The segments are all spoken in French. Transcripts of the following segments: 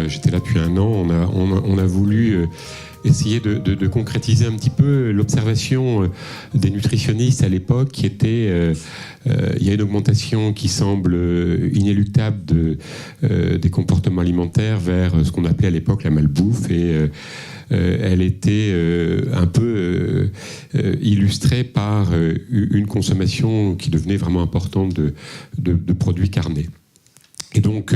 j'étais là depuis un an, on a voulu essayer de concrétiser un petit peu l'observation des nutritionnistes à l'époque, qui était il y a une augmentation qui semble inéluctable des comportements alimentaires vers ce qu'on appelait à l'époque la malbouffe, et elle était un peu illustrée par une consommation qui devenait vraiment importante de produits carnés. Et donc,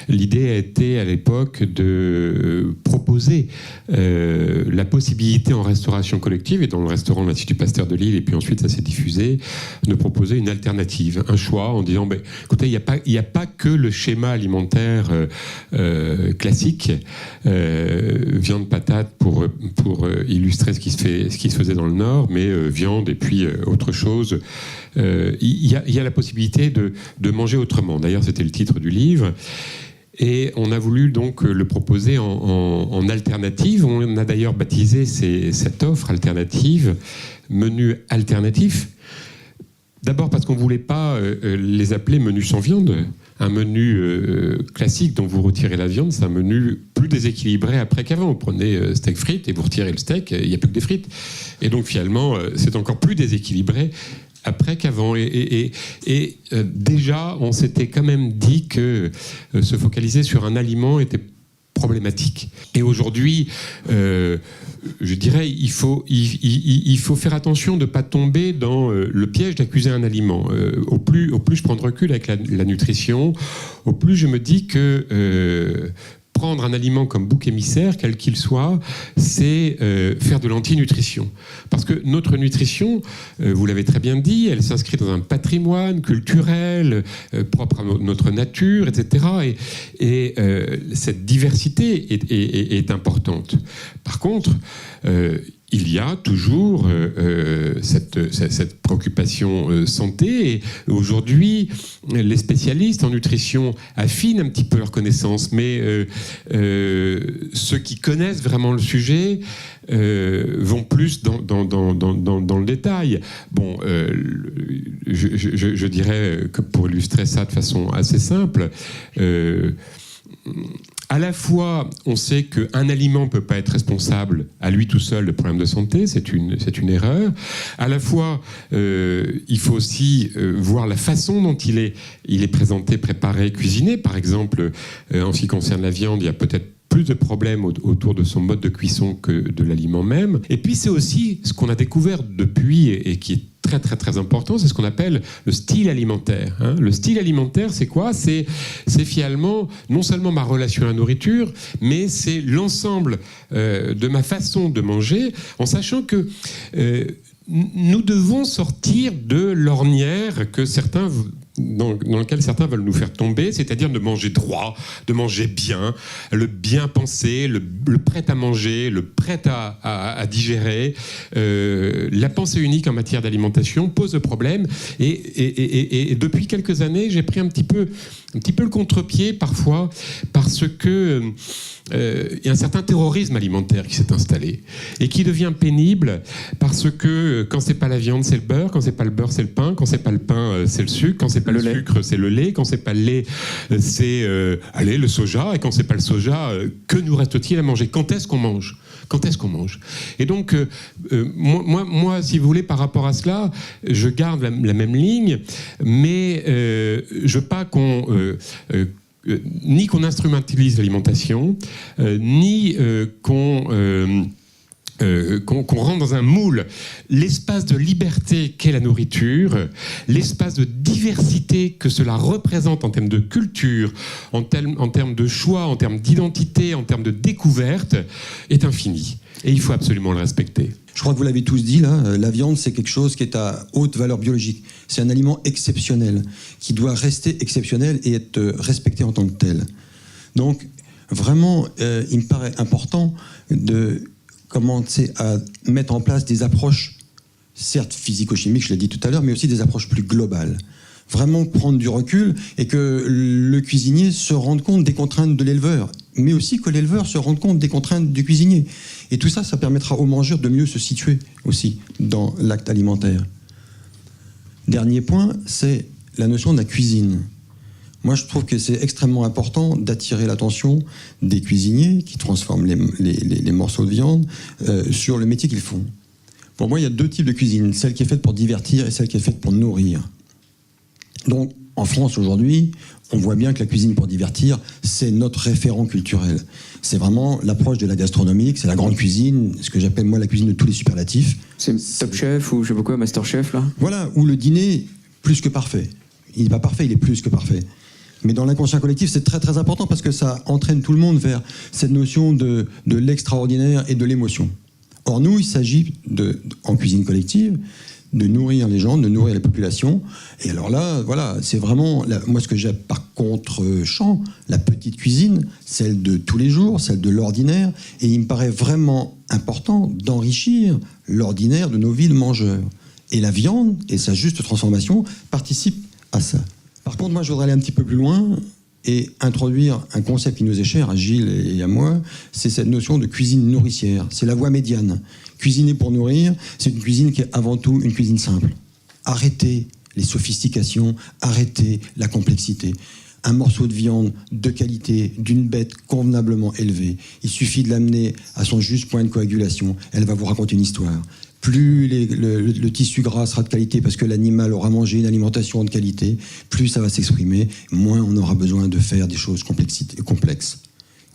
l'idée a été à l'époque de proposer la possibilité en restauration collective, et dans le restaurant de l'Institut Pasteur de Lille, et puis ensuite ça s'est diffusé, de proposer une alternative, un choix, en disant écoutez, il n'y a pas que le schéma alimentaire classique, viande, patate, pour illustrer ce qui se faisait dans le Nord, mais viande et puis autre chose. Il y a la possibilité de manger autrement. D'ailleurs, c'était le titre du livre. Et on a voulu donc le proposer en alternative. On a d'ailleurs baptisé cette offre alternative menu alternatif. D'abord parce qu'on ne voulait pas les appeler menus sans viande. Un menu classique dont vous retirez la viande, c'est un menu plus déséquilibré après qu'avant. Vous prenez steak frites et vous retirez le steak, il n'y a plus que des frites. Et donc finalement, c'est encore plus déséquilibré après qu'avant. Et déjà, on s'était quand même dit que se focaliser sur un aliment était problématique. Et aujourd'hui, je dirais, il faut faire attention de ne pas tomber dans le piège d'accuser un aliment. Au plus je prends de recul avec la nutrition, au plus je me dis que prendre un aliment comme bouc émissaire, quel qu'il soit, c'est faire de l'antinutrition. Parce que notre nutrition, vous l'avez très bien dit, elle s'inscrit dans un patrimoine culturel propre à notre nature, etc. Et cette diversité est importante. Par contre, il y a toujours cette préoccupation santé. Et aujourd'hui, les spécialistes en nutrition affinent un petit peu leurs connaissances, mais ceux qui connaissent vraiment le sujet vont plus dans le détail. Bon, je dirais que pour illustrer ça de façon assez simple, à la fois, on sait qu'un aliment ne peut pas être responsable à lui tout seul de problèmes de santé, c'est une erreur. À la fois, il faut aussi voir la façon dont il est présenté, préparé, cuisiné. Par exemple, en ce qui concerne la viande, il y a peut-être plus de problèmes autour de son mode de cuisson que de l'aliment même. Et puis c'est aussi ce qu'on a découvert depuis et qui est très très très important, c'est ce qu'on appelle le style alimentaire. Le style alimentaire, c'est quoi ? C'est finalement non seulement ma relation à la nourriture, mais c'est l'ensemble de ma façon de manger, en sachant que nous devons sortir de l'ornière dans lequel certains veulent nous faire tomber, c'est-à-dire de manger droit, de manger bien, le bien pensé, le prêt à manger, le prêt à digérer. La pensée unique en matière d'alimentation pose problème. Et depuis quelques années, j'ai pris un petit peu le contre-pied parfois, parce que il y a un certain terrorisme alimentaire qui s'est installé et qui devient pénible, parce que quand c'est pas la viande, c'est le beurre, quand c'est pas le beurre, c'est le pain, quand c'est pas le pain, c'est le sucre, quand c'est pas le sucre, c'est le lait, quand c'est pas le lait, c'est le soja, et quand c'est pas le soja, que nous reste-t-il à manger ? Quand est-ce qu'on mange ? Et donc, moi, si vous voulez, par rapport à cela, je garde la même ligne, mais je veux pas ni qu'on instrumentalise l'alimentation, ni qu'on rentre dans un moule. L'espace de liberté qu'est la nourriture, l'espace de diversité que cela représente en termes de culture, en termes de choix, en termes d'identité, en termes de découverte, est infini. Et il faut absolument le respecter. Je crois que vous l'avez tous dit, là, la viande, c'est quelque chose qui est à haute valeur biologique. C'est un aliment exceptionnel, qui doit rester exceptionnel et être respecté en tant que tel. Donc, vraiment, il me paraît important de commencer à mettre en place des approches, certes physico-chimiques, je l'ai dit tout à l'heure, mais aussi des approches plus globales. Vraiment prendre du recul et que le cuisinier se rende compte des contraintes de l'éleveur, mais aussi que l'éleveur se rende compte des contraintes du cuisinier. Et tout ça, ça permettra aux mangeurs de mieux se situer aussi dans l'acte alimentaire. Dernier point, c'est la notion de la cuisine. Moi, je trouve que c'est extrêmement important d'attirer l'attention des cuisiniers qui transforment les morceaux de viande sur le métier qu'ils font. Pour moi, il y a 2 types de cuisine, celle qui est faite pour divertir et celle qui est faite pour nourrir. Donc, en France, aujourd'hui, on voit bien que la cuisine pour divertir, c'est notre référent culturel. C'est vraiment l'approche de la gastronomique, c'est la grande cuisine, ce que j'appelle moi la cuisine de tous les superlatifs. C'est Top Chef ou je sais pas quoi, Master Chef, là. Voilà, où le dîner, plus que parfait. Il n'est pas parfait, il est plus que parfait. Mais dans l'inconscient collectif, c'est très très important parce que ça entraîne tout le monde vers cette notion de l'extraordinaire et de l'émotion. Or, nous, il s'agit, en cuisine collective, de nourrir les gens, de nourrir les populations. Et alors là, voilà, c'est vraiment, moi ce que j'ai par contre-champ, la petite cuisine, celle de tous les jours, celle de l'ordinaire. Et il me paraît vraiment important d'enrichir l'ordinaire de nos vies de mangeurs. Et la viande et sa juste transformation participent à ça. Par contre, moi je voudrais aller un petit peu plus loin et introduire un concept qui nous est cher, à Gilles et à moi, c'est cette notion de cuisine nourricière. C'est la voie médiane. Cuisiner pour nourrir, c'est une cuisine qui est avant tout une cuisine simple. Arrêtez les sophistications, arrêtez la complexité. Un morceau de viande de qualité, d'une bête convenablement élevée, il suffit de l'amener à son juste point de coagulation, elle va vous raconter une histoire. Plus le tissu gras sera de qualité parce que l'animal aura mangé une alimentation de qualité, plus ça va s'exprimer, moins on aura besoin de faire des choses complexes,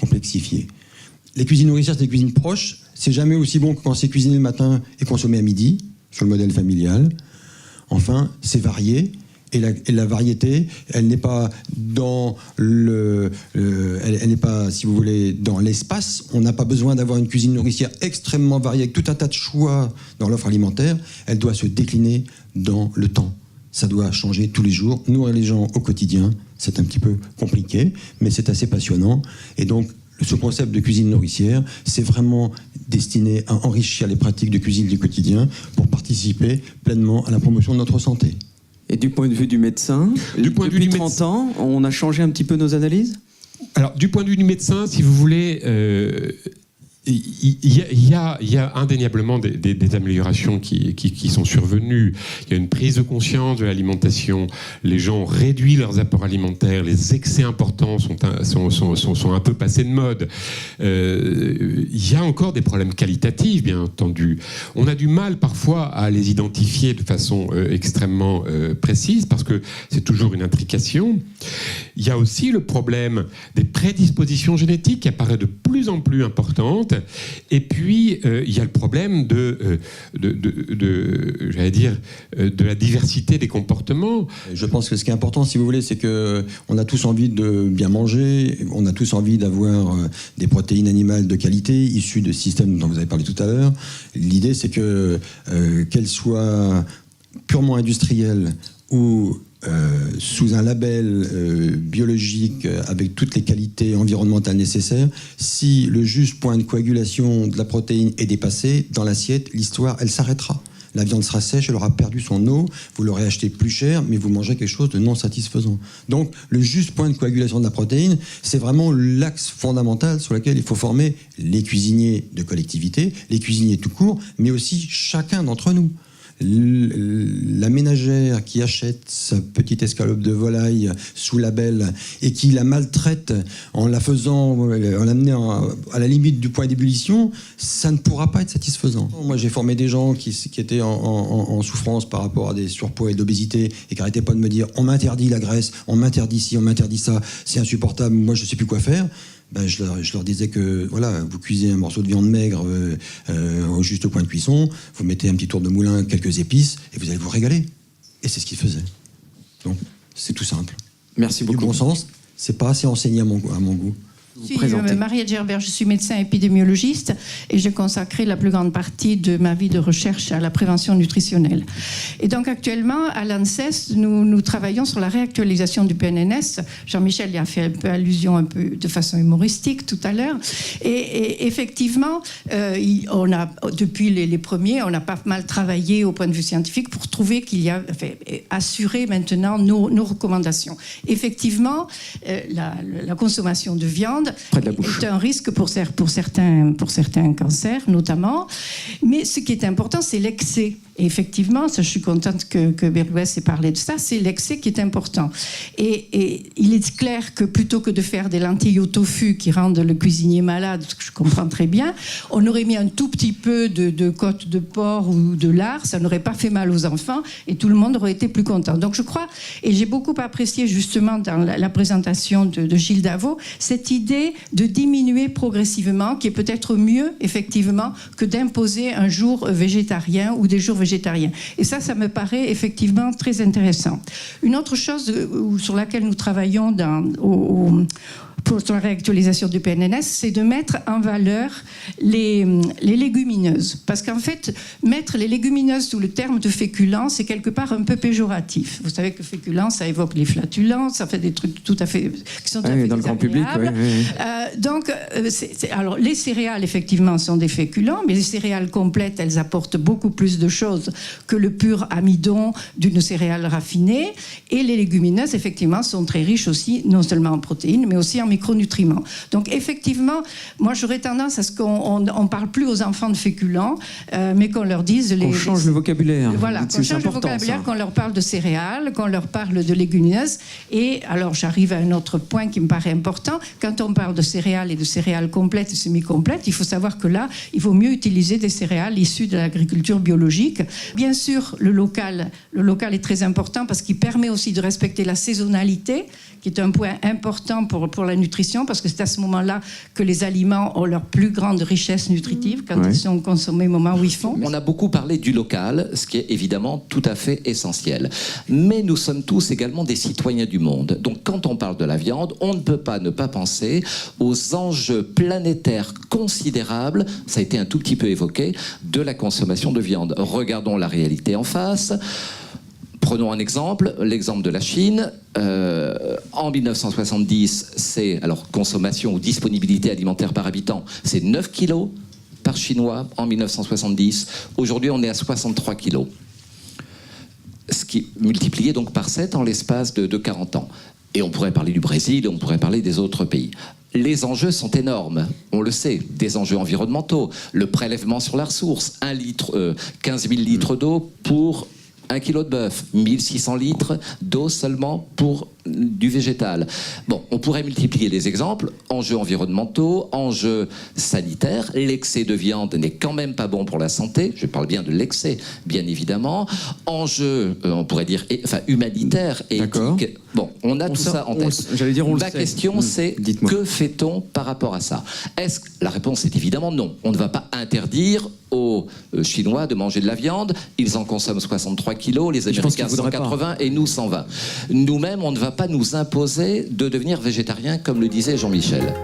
complexifiées. Les cuisines nourricières, c'est des cuisines proches. C'est jamais aussi bon que quand c'est cuisiné le matin et consommé à midi, sur le modèle familial. Enfin, c'est varié. Et la variété, elle n'est pas dans elle n'est pas, si vous voulez, dans l'espace. On n'a pas besoin d'avoir une cuisine nourricière extrêmement variée avec tout un tas de choix dans l'offre alimentaire. Elle doit se décliner dans le temps. Ça doit changer tous les jours. Nourrir les gens au quotidien, c'est un petit peu compliqué, mais c'est assez passionnant. Et donc, ce concept de cuisine nourricière, c'est vraiment destiné à enrichir les pratiques de cuisine du quotidien pour participer pleinement à la promotion de notre santé. Et du point de vue du médecin, depuis 30 ans, on a changé un petit peu nos analyses ? Alors, du point de vue du médecin, si vous voulez, il y a indéniablement des améliorations qui sont survenues. Il y a une prise de conscience de l'alimentation. Les gens ont réduit leurs apports alimentaires. Les excès importants sont un peu passés de mode. Il y a encore des problèmes qualitatifs, bien entendu. On a du mal parfois à les identifier de façon extrêmement précise parce que c'est toujours une intrication. Il y a aussi le problème des prédispositions génétiques qui apparaît de plus en plus importante. Et puis, il y a le problème j'allais dire, de la diversité des comportements. Je pense que ce qui est important, si vous voulez, c'est qu'on a tous envie de bien manger, on a tous envie d'avoir des protéines animales de qualité, issues de systèmes dont vous avez parlé tout à l'heure. L'idée, c'est qu'elles soient purement industrielles ou sous un label biologique avec toutes les qualités environnementales nécessaires, si le juste point de coagulation de la protéine est dépassé, dans l'assiette, l'histoire, elle s'arrêtera. La viande sera sèche, elle aura perdu son eau, vous l'aurez acheté plus cher, mais vous mangerez quelque chose de non satisfaisant. Donc, le juste point de coagulation de la protéine, c'est vraiment l'axe fondamental sur lequel il faut former les cuisiniers de collectivité, les cuisiniers tout court, mais aussi chacun d'entre nous. La ménagère qui achète sa petite escalope de volaille sous label et qui la maltraite en l'amenant à la limite du point d'ébullition, ça ne pourra pas être satisfaisant. Moi, j'ai formé des gens qui étaient en souffrance par rapport à des surpoids et d'obésité et qui n'arrêtaient pas de me dire on m'interdit la graisse, on m'interdit ci, on m'interdit ça, c'est insupportable, moi je ne sais plus quoi faire. Je leur disais que voilà, vous cuisez un morceau de viande maigre au juste point de cuisson, vous mettez un petit tour de moulin, quelques épices, et vous allez vous régaler. Et c'est ce qu'ils faisaient. Donc, c'est tout simple. Merci beaucoup. Du bon sens, c'est pas assez enseigné à mon goût. Je suis Maria Gerbert, je suis médecin épidémiologiste et j'ai consacré la plus grande partie de ma vie de recherche à la prévention nutritionnelle. Et donc actuellement, à l'ANSES, nous travaillons sur la réactualisation du PNNS. Jean-Michel y a fait un peu allusion un peu de façon humoristique tout à l'heure. Et effectivement, on a, depuis les premiers, on a pas mal travaillé au point de vue scientifique pour trouver qu'il y a, assurer maintenant nos recommandations. Effectivement, la consommation de viande est un risque pour certains cancers notamment, mais ce qui est important c'est l'excès. Et effectivement, ça, je suis contente que Bergouès ait parlé de ça, c'est l'excès qui est important. Et il est clair que plutôt que de faire des lentilles au tofu qui rendent le cuisinier malade, ce que je comprends très bien, on aurait mis un tout petit peu de côte de porc ou de lard, ça n'aurait pas fait mal aux enfants et tout le monde aurait été plus content. Donc je crois, et j'ai beaucoup apprécié justement dans la présentation de Gilles Davot, cette idée de diminuer progressivement, qui est peut-être mieux effectivement que d'imposer un jour végétarien ou des jours végétariens. Et ça me paraît effectivement très intéressant. Une autre chose sur laquelle nous travaillons pour la réactualisation du PNNS, c'est de mettre en valeur les légumineuses. Parce qu'en fait, mettre les légumineuses sous le terme de féculents, c'est quelque part un peu péjoratif. Vous savez que féculents, ça évoque les flatulences, ça fait des trucs tout à fait qui sont tout à fait dans le grand public. Donc, alors les céréales, effectivement, sont des féculents, mais les céréales complètes, elles apportent beaucoup plus de choses que le pur amidon d'une céréale raffinée. Et les légumineuses, effectivement, sont très riches aussi, non seulement en protéines, mais aussi en micronutriments. Donc effectivement, moi j'aurais tendance à ce qu'on ne parle plus aux enfants de féculents, mais qu'on leur dise... On change le vocabulaire. Voilà, qu'on change le vocabulaire, qu'on leur parle de céréales, qu'on leur parle de légumineuses. Et alors j'arrive à un autre point qui me paraît important. Quand on parle de céréales et de céréales complètes et semi-complètes, il faut savoir que là, il vaut mieux utiliser des céréales issues de l'agriculture biologique. Bien sûr, le local est très important parce qu'il permet aussi de respecter la saisonnalité, qui est un point important pour la nutrition, parce que c'est à ce moment-là que les aliments ont leur plus grande richesse nutritive, quand ils sont consommés au moment où ils font. On a beaucoup parlé du local, ce qui est évidemment tout à fait essentiel. Mais nous sommes tous également des citoyens du monde. Donc quand on parle de la viande, on ne peut pas ne pas penser aux enjeux planétaires considérables, ça a été un tout petit peu évoqué, de la consommation de viande. Regardons la réalité en face. Prenons un exemple, l'exemple de la Chine. En 1970, c'est, alors consommation ou disponibilité alimentaire par habitant, c'est 9 kilos par Chinois en 1970. Aujourd'hui, on est à 63 kilos. Ce qui est multiplié donc par 7 en l'espace de 40 ans. Et on pourrait parler du Brésil, et on pourrait parler des autres pays. Les enjeux sont énormes, on le sait, des enjeux environnementaux, le prélèvement sur la ressource, 15 000 litres d'eau pour 1 kilo de bœuf, 1600 litres d'eau seulement pour du végétal. Bon, on pourrait multiplier les exemples, enjeux environnementaux, enjeux sanitaires. L'excès de viande n'est quand même pas bon pour la santé, je parle bien de l'excès, bien évidemment. Enjeux, on pourrait dire, humanitaires et éthiques. Bon, on a tout ça en tête. La question, c'est que fait-on par rapport à ça? La réponse est évidemment non. On ne va pas interdire aux Chinois de manger de la viande. Ils en consomment 63 kilos, les Américains 180 et nous 120. Nous-mêmes, on ne va pas nous imposer de devenir végétarien, comme le disait Jean-Michel.